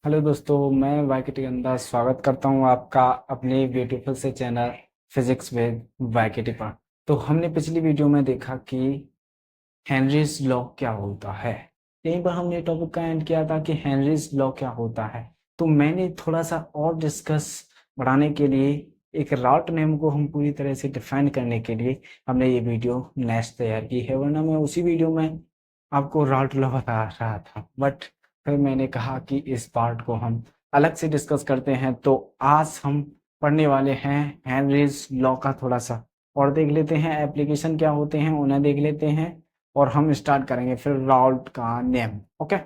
Hello दोस्तों, मैं वाईकेटी अंदाज स्वागत करता हूं आपका अपने ब्यूटीफुल से चैनल फिजिक्स विद वाईकेटी पर। तो हमने पिछली वीडियो में देखा कि हेनरीज लॉ क्या होता है। यहीं पर हमने टॉपिक का एंड किया था कि हेनरीज लॉ क्या होता है। तो मैंने थोड़ा सा और डिस्कस बढ़ाने के लिए एक राल्ट नेम को हम पूरी तरह से डिफाइन करने के लिए हमने ये वीडियो नेक्स्ट तैयार की है, वरना मैं उसी वीडियो में आपको राल्ट लॉ बता रहा था। बट फिर मैंने कहा कि इस पार्ट को हम अलग से डिस्कस करते हैं। तो आज हम पढ़ने वाले हैं हेनरीज लॉ का थोड़ा सा और देख लेते हैं, एप्लीकेशन क्या होते हैं उन्हें देख लेते हैं, और हम स्टार्ट करेंगे फिर राल्ट का नेम। ओके,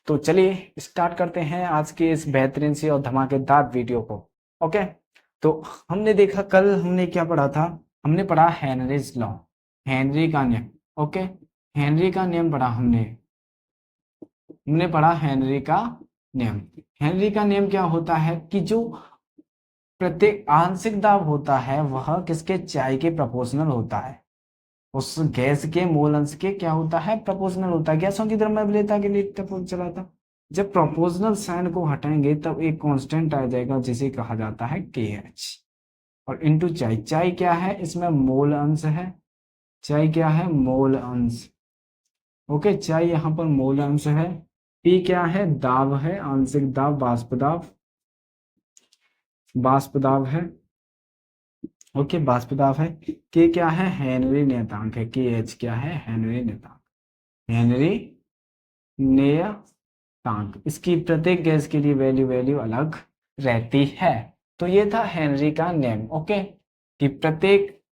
तो चलिए स्टार्ट करते हैं आज के इस बेहतरीन सी और धमाकेदार वीडियो को। ओके, तो हमने देखा, कल हमने क्या पढ़ा था, हमने पढ़ा हेनरीज लॉ, हेनरी का नियम। ओके, हेनरी का नियम पढ़ा हमने पढ़ा हेनरी का नियम। हेनरी का नियम क्या होता है कि जो प्रत्येक आंशिक दाब होता है वह किसके चाई के प्रोपोर्शनल होता है, उस गैस के मोल अंश के क्या होता है, प्रोपोर्शनल होता है। गैसों की द्रव्यता के लिए चला था। जब प्रोपोर्शनल साइन को हटाएंगे तब एक कांस्टेंट आ जाएगा जिसे कहा जाता है KH, और इनटू चाई। चाई क्या है, इसमें मोल अंश है। चाई क्या है, मोल अंश। ओके, चाई यहाँ पर मोल अंश है। पी क्या है, दाब है, आंशिक दाब, वाष्प दाब, वाष्प दाब है। ओके, वाष्प दाब है। के क्या है, हेनरी नियतांक है। KH क्या है, हेनरी नियतांक। हेनरी नियतांक, इसकी प्रत्येक गैस के लिए वैल्यू वैल्यू अलग रहती है। तो ये था हेनरी का नियम। ओके, कि प्रत्येक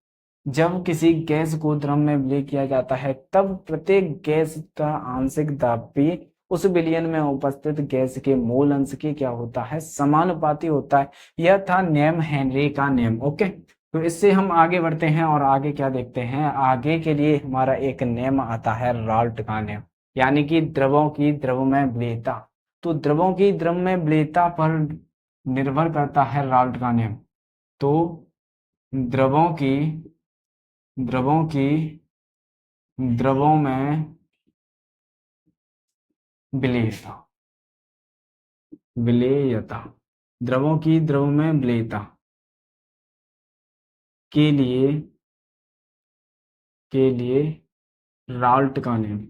जब किसी गैस को द्रव में विलय किया जाता है तब प्रत्येक गैस का आंशिक दाब भी उस विलयन में उपस्थित गैस के मोल अंश की क्या होता है, समानुपाती होता है। यह था नियम, हेनरी का नियम। ओके, तो इससे हम आगे बढ़ते हैं और आगे क्या देखते हैं। आगे के लिए हमारा एक नियम आता है राल्ट का नियम, यानी कि द्रवों की द्रव में विलयता। तो द्रवों की द्रव में विलयता पर निर्भर करता है राल्ट का नियम। तो द्रवों की द्रवों की द्रवों में विलेयता, विलेयता, द्रवों की द्रव में विलेयता के लिए राल्ट का नियम,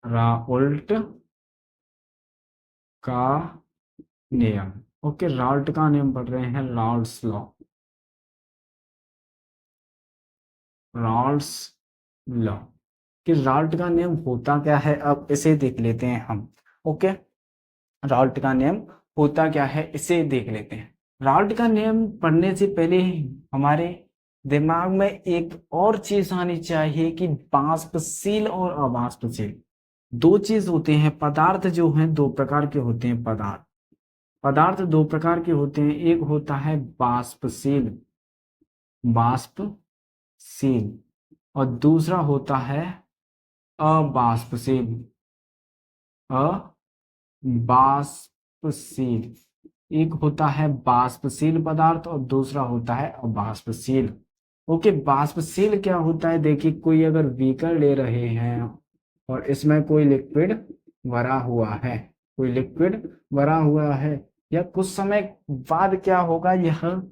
राल्ट का नियम। ओके, राल्ट का नियम पढ़ रहे हैं, राल्ट्स लॉ, राल्ट्स लॉ। कि राल्ट का नियम होता क्या है, अब इसे देख लेते हैं हम। ओके, राल्ट का नियम होता क्या है इसे देख लेते हैं। राल्ट का नियम पढ़ने से पहले हमारे दिमाग में एक और चीज आनी चाहिए कि वाष्पशील और अवाष्पशील दो चीज होते हैं। पदार्थ जो हैं दो प्रकार के होते हैं। पदार्थ दो प्रकार के होते हैं, एक होता है वाष्पशील, वाष्पशील, और दूसरा होता है अवाष्पशील, अवाष्पशील। एक होता है वाष्पशील पदार्थ और दूसरा होता है अवाष्पशील। ओके, वाष्पशील क्या होता है, देखिए कोई अगर बीकर ले रहे हैं और इसमें कोई लिक्विड भरा हुआ है, कोई लिक्विड भरा हुआ है, या कुछ समय बाद क्या होगा, यह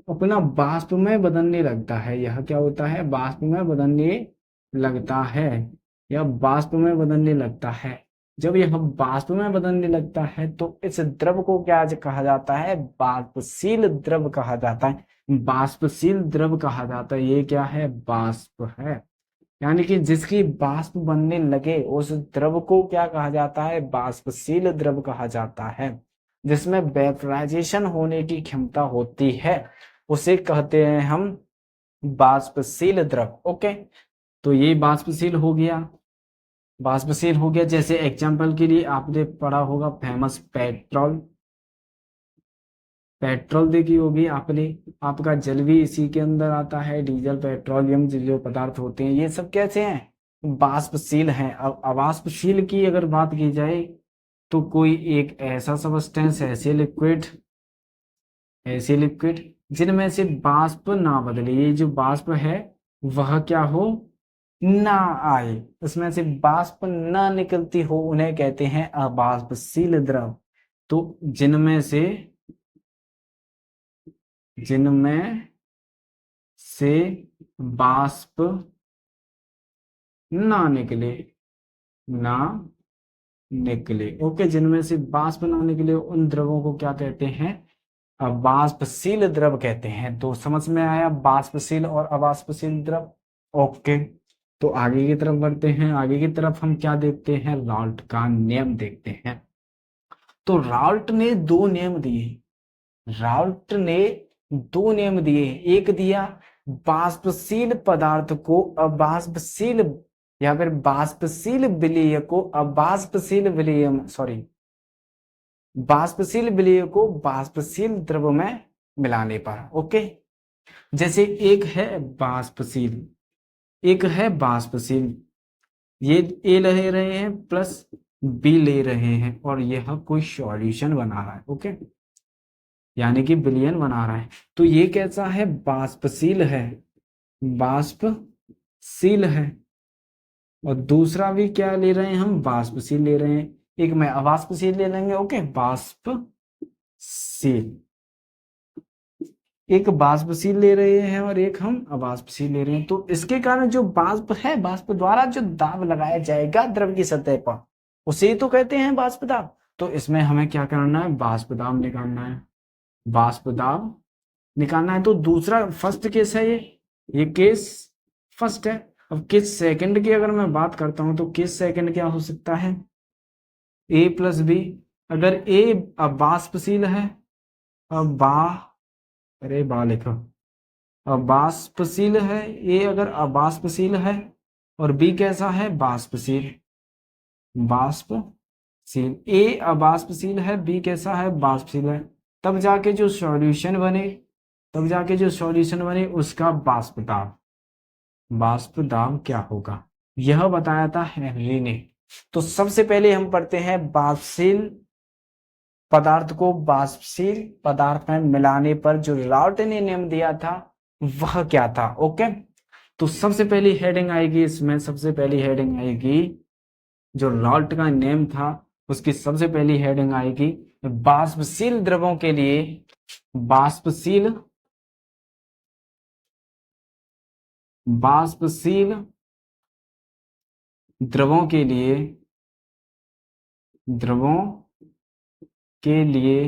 अपना वाष्प में बदलने लगता है। यह क्या होता है, वाष्प में बदलने लगता है, या वाष्प में बदलने लगता है। जब यह वाष्प में बदलने लगता है तो इस द्रव को क्या कहा जाता है, वाष्पशील द्रव कहा जाता है। वाष्पशील द्रव कहा जाता है, ये क्या है, वाष्प है। यानी कि जिसकी वाष्प बनने लगे उस द्रव को क्या कहा जाता है, वाष्पशील द्रव कहा जाता है। जिसमें वेपराइजेशन होने की क्षमता होती है उसे कहते हैं हम वाष्पशील द्रव। ओके, तो ये वाष्पशील हो गया, वाष्पशील हो गया। जैसे एग्जांपल के लिए आपने पढ़ा होगा फेमस पेट्रोल, पेट्रोल देखी होगी आपने। आपका जल भी इसी के अंदर आता है, डीजल, पेट्रोलियम जो पदार्थ होते हैं ये सब कैसे हैं, वाष्पशील हैं। अब अवाष्पशील की अगर बात की जाए तो कोई एक ऐसा सबस्टेंस, ऐसे लिक्विड जिनमें से वाष्प ना बदले, ये जो वाष्प है वह क्या हो, ना आए, उसमें से बाष्प ना निकलती हो, उन्हें कहते हैं अबाष्पशील द्रव। तो जिनमें से बाष्प ना निकले, ना निकले, ओके, जिनमें से बाष्प ना निकले उन द्रवों को क्या कहते हैं, अबाष्पशील द्रव कहते हैं। तो समझ में आया बाष्पशील और अबाष्पशील द्रव। ओके, तो आगे की तरफ बढ़ते हैं। आगे की तरफ हम क्या देखते हैं, राल्ट का नियम देखते हैं। तो राल्ट ने दो नियम दिए, राल्ट ने दो नियम दिए। एक दिया बाष्पशील पदार्थ को अबाष्पशील, या फिर बाष्पशील विलेय को अबाष्पशील विलेय, सॉरी, बाष्पशील विलेय को बाष्पशील द्रव में मिलाने पर। ओके, जैसे एक है बाष्पशील, एक है बाष्पशील, ये ए ले रहे हैं प्लस बी ले रहे हैं, और यह कोई सॉल्यूशन बना रहा है। ओके, यानी कि विलयन बना रहा है। तो ये कैसा है, बाष्पशील है, बाष्पशील है। और दूसरा भी क्या ले रहे हैं हम, बाष्पशील ले रहे हैं। एक में अबाष्पशील ले लेंगे। ओके, बाष्पशील, एक बाष्पशील ले रहे हैं और एक हम अबाष्पशील ले रहे हैं। तो इसके कारण जो बाष्प है, बाष्प द्वारा जो दाब लगाया जाएगा द्रव की सतह पर, उसे तो कहते हैं बाष्प दाब। तो इसमें हमें क्या करना है, बाष्प दाब निकालना है, बाष्प दाब निकालना है। तो दूसरा फर्स्ट केस है, ये केस फर्स्ट है। अब केस सेकंड की अगर मैं बात करता हूं, तो केस सेकंड क्या हो सकता है, ए प्लस बी। अगर ए अबाष्पशील है, अब बा, अरे बा लिखो, अबाष्पशील है, ए अगर अबाष्पशील है और बी कैसा है, बाष्पशील, बाष्पशील, ए अबाष्पशील है, बी कैसा है, बाष्पशील है, तब जाके जो सॉल्यूशन बने, तब जाके जो सॉल्यूशन बने उसका बाष्प दाब, बाष्प दाब क्या होगा, यह बताया था हेनरी ने। तो सबसे पहले हम पढ़ते हैं बाष्पशील पदार्थ को बाष्पशील पदार्थ में मिलाने पर जो राल्ट ने नियम दिया था वह क्या था। ओके, तो सबसे पहली हेडिंग आएगी इसमें, सबसे पहली हेडिंग आएगी जो राल्ट का नियम था, उसकी सबसे पहली हेडिंग आएगी बाष्पशील द्रवों के लिए, बाष्पशील, बाष्पशील द्रवों के लिए, द्रवों के लिए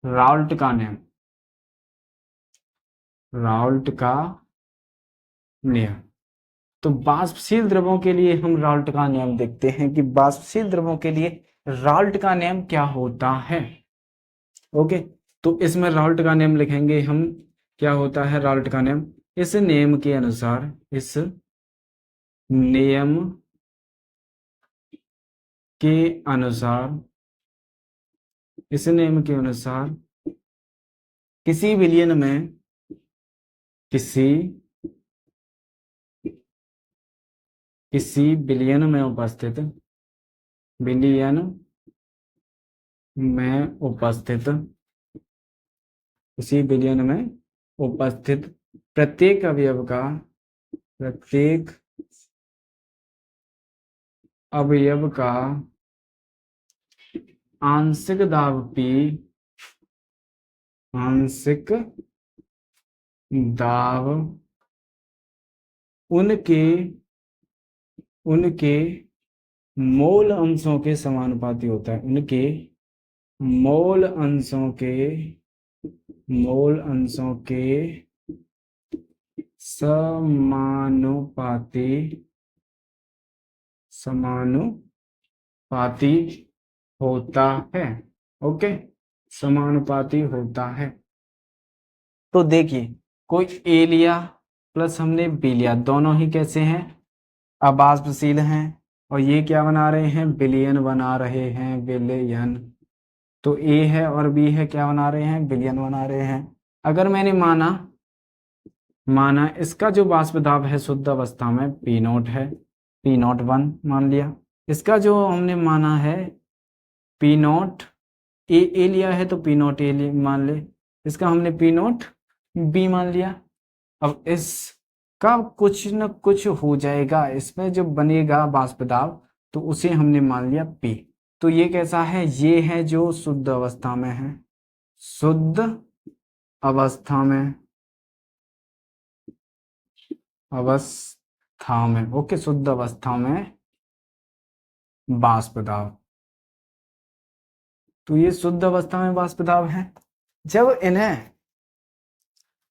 राल्ट का नियम, राल्ट का नियम। तो बाष्पशील द्रवों के लिए हम राल्ट का नियम देखते हैं कि बाष्पशील द्रवों के लिए राल्ट का नियम क्या होता है। ओके, तो इसमें राल्ट का नियम लिखेंगे हम, क्या होता है राल्ट का नियम, इस नियम के अनुसार, इस नियम के अनुसार, इस नियम के अनुसार किसी विलयन में, किसी किसी विलयन में उपस्थित, विलयन में उपस्थित, किसी विलयन में उपस्थित प्रत्येक अवयव का, प्रत्येक अवयव का आंशिक दाब P, आंशिक दाब उनके, उनके मोल अंशों के समानुपाती होता है, उनके मोल अंशों के, मोल अंशों के समानुपाती, समानुपाती होता है। ओके, समानुपाती होता है। तो देखिए, कोई ए लिया प्लस हमने बी लिया, दोनों ही कैसे हैं, अबाष्पशील हैं, और ये क्या बना रहे हैं, विलयन बना रहे हैं, विलयन। तो ए है और बी है, क्या बना रहे हैं, विलयन बना रहे हैं। अगर मैंने माना, माना इसका जो वाष्प दाब है शुद्ध अवस्था में पी नोट है, पी नोट 1 मान लिया। इसका जो हमने माना है पी नोट ए लिया है, तो पी नोट ए मान ले, इसका हमने पी नोट बी मान लिया। अब इस का कुछ न कुछ हो जाएगा, इसमें जो बनेगा वाष्प दाब तो उसे हमने मान लिया P। तो ये कैसा है, ये है जो शुद्ध अवस्था में है, शुद्ध अवस्था में, अवस्था में, ओके, शुद्ध अवस्था में वाष्प दाब। तो ये शुद्ध अवस्था में वाष्प दाब है। जब इन्हें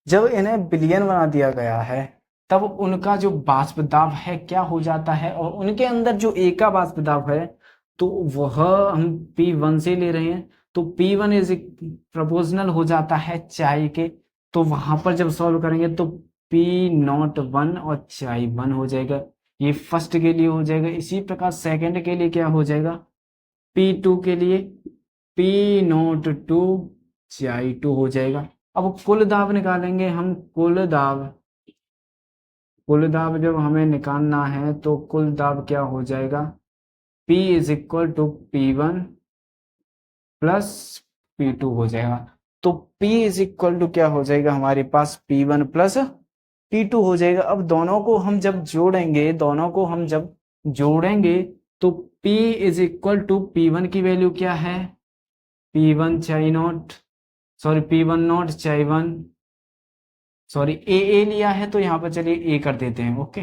जब इन्हें विलयन बना दिया गया है तब उनका जो वाष्प दाब है क्या हो जाता है, और उनके अंदर जो ए का वाष्प दाब है तो वह हम P1 से ले रहे हैं, तो P1 इज प्रोपोर्शनल हो जाता है चाई के। तो वहां पर जब सॉल्व करेंगे तो P01 और चाई 1 हो जाएगा, ये फर्स्ट के लिए हो जाएगा। इसी प्रकार सेकंड के लिए क्या हो जाएगा, P2 के लिए P02 चाई 2 हो जाएगा। अब कुल दाब निकालेंगे हम, कुल दाब जब हमें निकालना है तो कुल दाब क्या हो जाएगा, P is equal to P1 plus P2 हो जाएगा। तो P इज इक्वल टू क्या हो जाएगा हमारे पास, P1 प्लस P2 हो जाएगा। अब दोनों को हम जब जोड़ेंगे तो P is equal to P1 की वैल्यू क्या है, P1 चाई नॉट, सॉरी P1 नॉट चाई 1, सॉरी ए लिया है तो यहाँ पर चलिए ए कर देते हैं, ओके,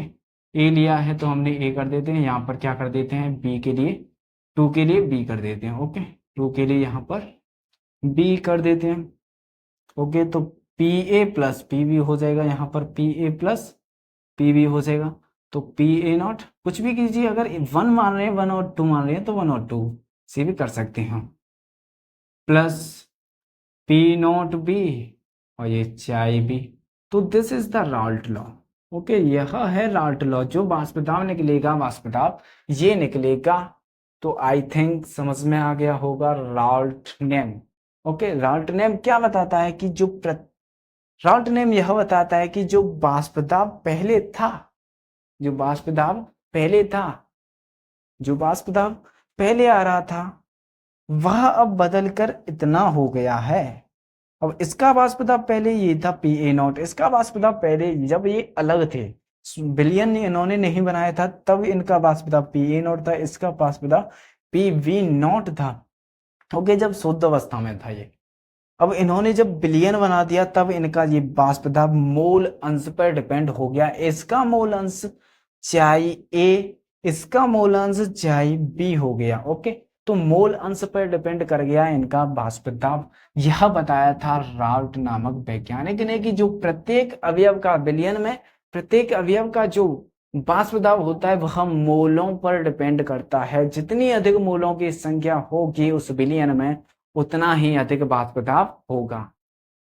ए लिया है तो हमने ए कर देते हैं, यहाँ पर क्या कर देते हैं, बी के लिए, 2 के लिए बी कर देते हैं, ओके, 2 के लिए यहाँ पर बी कर देते हैं, ओके। तो P A plus P B हो जाएगा, यहाँ पर P A plus P B हो जाएगा। तो पी ए नॉट कुछ भी कीजिए, अगर 1 मान रहे हैं 1 और 2 मान रहे हैं तो 1 और 2 से भी कर सकते हैं हम, प्लस पी नॉट बी और ये चाई बी। तो this is the Raoult law, okay, यह है राल्ट लॉ। जो वाष्पदाब निकलेगा, वाष्पदाब ये निकलेगा। तो आई थिंक समझ में आ गया होगा राल्ट नेम, ओके। राल्ट नेम क्या बताता है कि राल्ट नेम यह बताता है कि जो वाष्पदाब पहले था, जो वाष्पदाब पहले था, जो वाष्पदाब पहले आ रहा था वह अब बदलकर इतना हो गया है। अब इसका वाष्प दाब पहले ये था पी ए नॉट, इसका वाष्प दाब पहले जब ये अलग थे, विलियन इन्होंने नहीं बनाया था तब इनका वाष्प दाब पी ए नॉट था, इसका वाष्प दाब पी वी नॉट था, ओके, जब शुद्ध अवस्था में था ये। अब इन्होंने जब विलियन बना दिया तब इनका ये वाष्प दाब मोल अंश पर डिपेंड हो गया, इसका मोल अंश चाई ए, इसका मोल अंश चाई बी हो गया, ओके। तो मोल अंश पर डिपेंड कर गया इनका वाष्प दाब। यह बताया था राल्ट नामक वैज्ञानिक ने कि जो प्रत्येक अवयव का विलयन में, प्रत्येक अवयव का जो वाष्प दाब होता है वह मोलों पर डिपेंड करता है, जितनी अधिक मोलों की संख्या होगी उस विलयन में उतना ही अधिक वाष्प दाब होगा।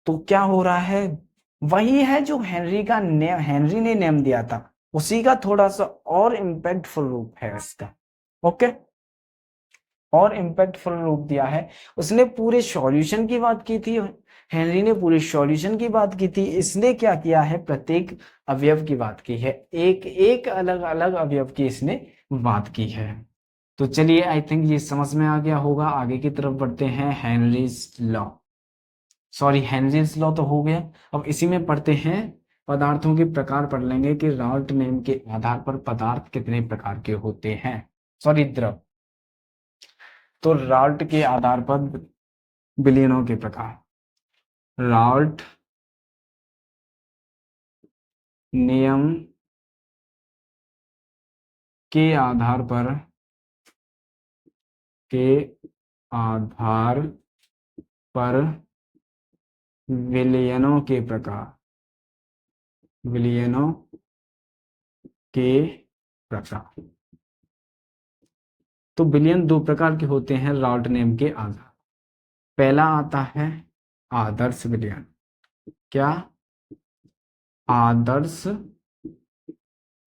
तो क्या हो रहा है, वही है जो हेनरी ने नेम दिया था, उसी का थोड़ा सा और इम्पैक्टफुल रूप है इसका, ओके, और इम्पैक्टफुल रूप दिया है। उसने पूरे सॉल्यूशन की बात की थी, हेनरी ने पूरे सॉल्यूशन की बात की थी, इसने क्या किया है, प्रत्येक अवयव की बात की है, एक एक अलग अलग अवयव की इसने बात की है। तो चलिए आई थिंक ये समझ में आ गया होगा। आगे की तरफ बढ़ते हैं, Henry's law, sorry Henry's law तो हो गया। अब इसी में पढ़ते हैं, पदार्थों के प्रकार पढ़ लेंगे कि राल्ट नेम के आधार पर पदार्थ कितने प्रकार के होते हैं, सॉरी द्रव। तो राल्ट के आधार पर विलयनों के प्रकार, राल्ट नियम के आधार पर, के आधार पर विलयनों के प्रकार, विलयनों के प्रकार। तो विलयन दो प्रकार के होते हैं राल्ट नेम के आधार। पहला आता है आदर्श विलयन, क्या, आदर्श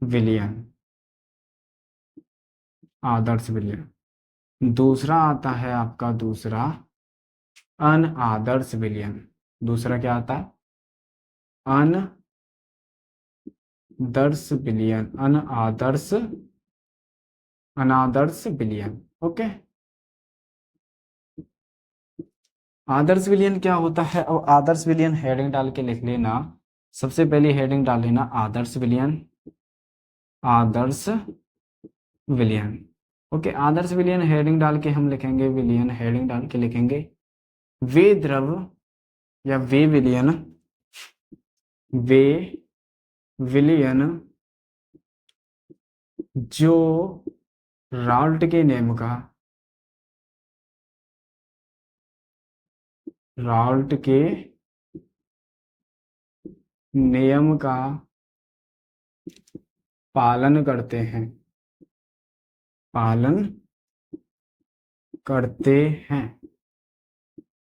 विलयन, आदर्श विलयन। दूसरा आता है आपका दूसरा अनादर्श विलयन, दूसरा क्या आता है, अनादर्श विलयन, अनादर्श विलयन, ओके। आदर्श विलयन क्या होता है, और आदर्श विलयन हेडिंग डाल के लिख लेना, सबसे पहली हेडिंग डाल लेना आदर्श विलयन, आदर्श विलयन। ओके, आदर्श विलयन हेडिंग डाल के हम लिखेंगे, विलयन हेडिंग डाल के लिखेंगे वे द्रव या वे विलयन, वे विलयन जो राल्ट के नियम का, राल्ट के नियम का पालन करते हैं, पालन करते हैं।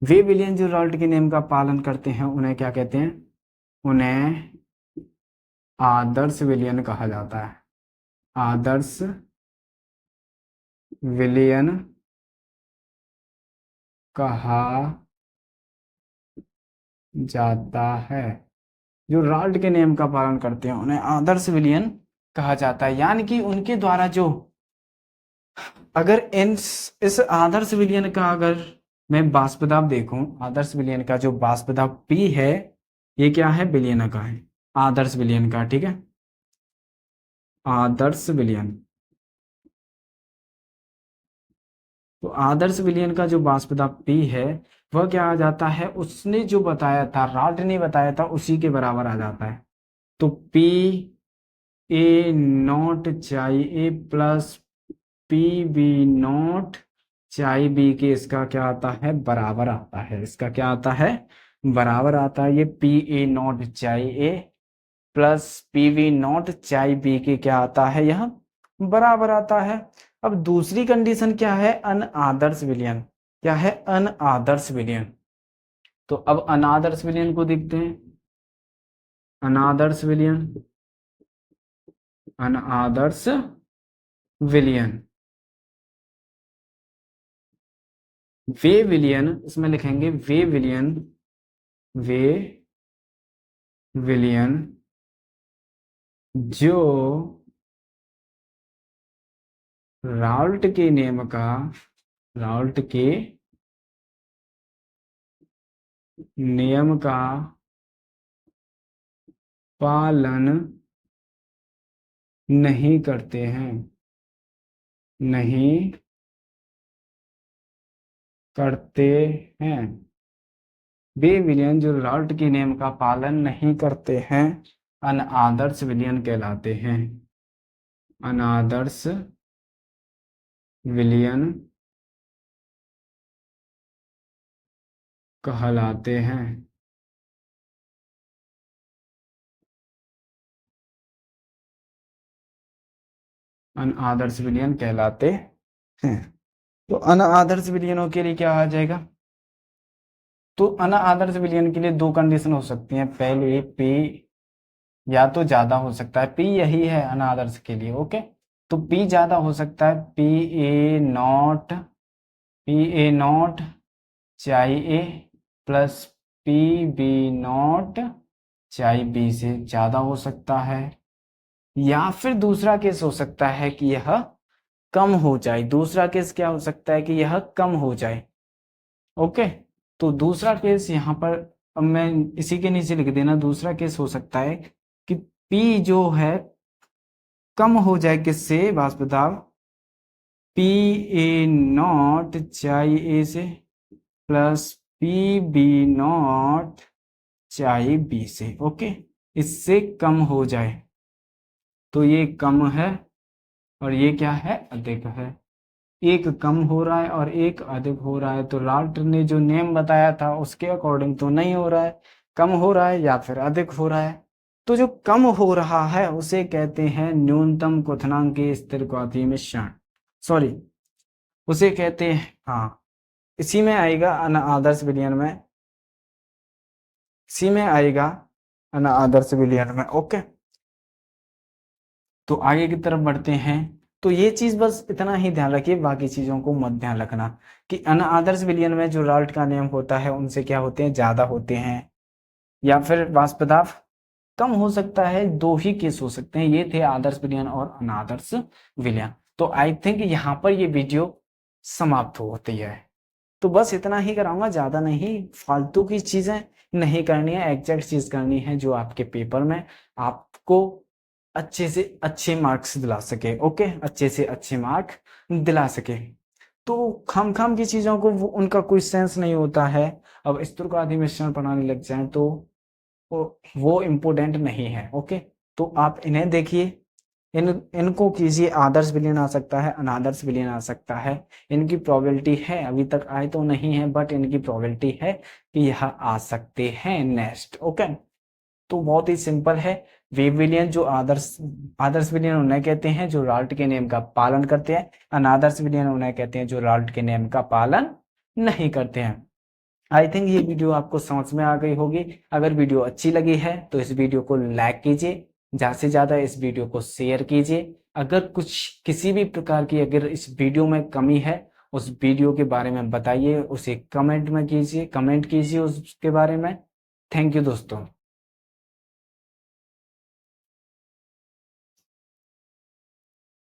वे विलयन जो राल्ट के नियम का पालन करते हैं उन्हें क्या कहते हैं? उन्हें आदर्श विलयन कहा जाता है, आदर्श विलयन कहा जाता है। जो राल्ट के नियम का पालन करते हैं उन्हें आदर्श विलयन कहा जाता है। यानी कि उनके द्वारा जो, अगर इस आदर्श विलयन का अगर मैं वाष्पदाब देखूं, आदर्श विलयन का जो वाष्पदाब P है ये क्या है? विलयन का है, आदर्श विलयन का, ठीक है, आदर्श विलयन। तो आदर्श विलयन का जो वाष्पदाब P है वह क्या आ जाता है? उसने जो बताया था, राल्ट ने बताया था, उसी के बराबर आ जाता है। तो P A naught chi A plus P B naught chi B के इसका क्या आता है? बराबर आता है। इसका क्या आता है? बराबर आता है। ये पी ए नॉट चाई ए plus P V not chi B के क्या आता है? यह बराबर आता है। अब दूसरी कंडीशन क्या है? अनआदर्श विलयन। क्या है? अनआदर्श विलयन। तो अब अनादर्श विलयन को देखते हैं। अनादर्श विलयन, अनादर्श विलयन, वे विलयन, इसमें लिखेंगे वे विलयन, वे विलयन जो राल्ट के नियम का, राल्ट के नियम का पालन नहीं करते हैं, नहीं करते हैं। वे विलयन जो राल्ट के नियम का पालन नहीं करते हैं अनआदर्श विलयन कहलाते हैं, अनादर्श विलयन कहलाते हैं। अनआदर्श विलयन कहलाते हैं। तो अनआदर्श विलयनों के लिए क्या आ जाएगा? तो अनआदर्श विलयन के लिए दो कंडीशन हो सकती हैं। पहले P या तो ज्यादा हो सकता है, P यही है अनआदर्श के लिए, ओके। तो P ज्यादा हो सकता है, पी ए नॉट चाई ए plus P B naught chi B से ज्यादा हो सकता है। या फिर दूसरा केस हो सकता है कि यह कम हो जाए। दूसरा केस क्या हो सकता है? कि यह कम हो जाए, ओके। तो दूसरा केस यहाँ पर, अब मैं इसी के नीचे लिख देना, दूसरा केस हो सकता है कि P जो है कम हो जाए, किससे? वाष्पदाब पी ए नॉट चाई ए से plus P B naught chi B से, ओके, इससे कम हो जाए। तो ये कम है और ये क्या है? अधिक है। एक कम हो रहा है और एक अधिक हो रहा है। तो राल्ट ने जो नियम बताया था उसके अकॉर्डिंग तो नहीं हो रहा है, कम हो रहा है या फिर अधिक हो रहा है। तो जो कम हो रहा है उसे कहते हैं न्यूनतम क्वथनांकीय स्थिर घातीय मिश्रण, सॉरी, उसे कहते हैं, हाँ, इसी में आएगा अनआदर्श विलयन में, इसी में आएगा अनआदर्श विलयन में, ओके। तो आगे की तरफ बढ़ते हैं। तो ये चीज बस इतना ही ध्यान रखिए, बाकी चीजों को मत ध्यान रखना कि अनआदर्श विलयन में जो राल्ट का नियम होता है उनसे क्या होते हैं? ज्यादा होते हैं, या फिर वाष्पदाब कम हो सकता है। दो ही केस हो सकते हैं, ये थे आदर्श विलयन और अनादर्श विलयन। तो आई थिंक यहाँ पर ये वीडियो समाप्त होती है। तो बस इतना ही कराऊंगा, ज्यादा नहीं, फालतू की चीजें नहीं करनी है, एग्जैक्ट चीज करनी है जो आपके पेपर में आपको अच्छे से अच्छे मार्क्स दिला सके। ओके, अच्छे से अच्छे मार्क दिला सके। तो खाम की चीजों को उनका कोई सेंस नहीं होता है। अब इस तरह का आदि मिश्रण बनाने लग जाए तो वो इम्पोर्टेंट नहीं है। ओके, तो आप इन्हें देखिए, इनको कीजिए। आदर्श विलयन आ सकता है, अनादर्श विलयन आ सकता है। इनकी प्रोबेबिलिटी है, अभी तक आए तो नहीं है, बट इनकी प्रोबेबिलिटी है कि यह आ सकते हैं नेक्स्ट। ओके, तो बहुत ही सिंपल है। वेव विलयन जो आदर्श आदर्श विलयन उन्हें कहते हैं जो राल्ट के नियम का पालन करते हैं, अनादर्श विलयन उन्हें कहते हैं जो राल्ट के नियम का पालन नहीं करते हैं। आई थिंक ये वीडियो आपको समझ में आ गई होगी। अगर वीडियो अच्छी लगी है तो इस वीडियो को लाइक कीजिए, ज्यादा से ज्यादा इस वीडियो को शेयर कीजिए। अगर कुछ किसी भी प्रकार की अगर इस वीडियो में कमी है, उस वीडियो के बारे में बताइए, उसे कमेंट कीजिए उसके बारे में। थैंक यू दोस्तों।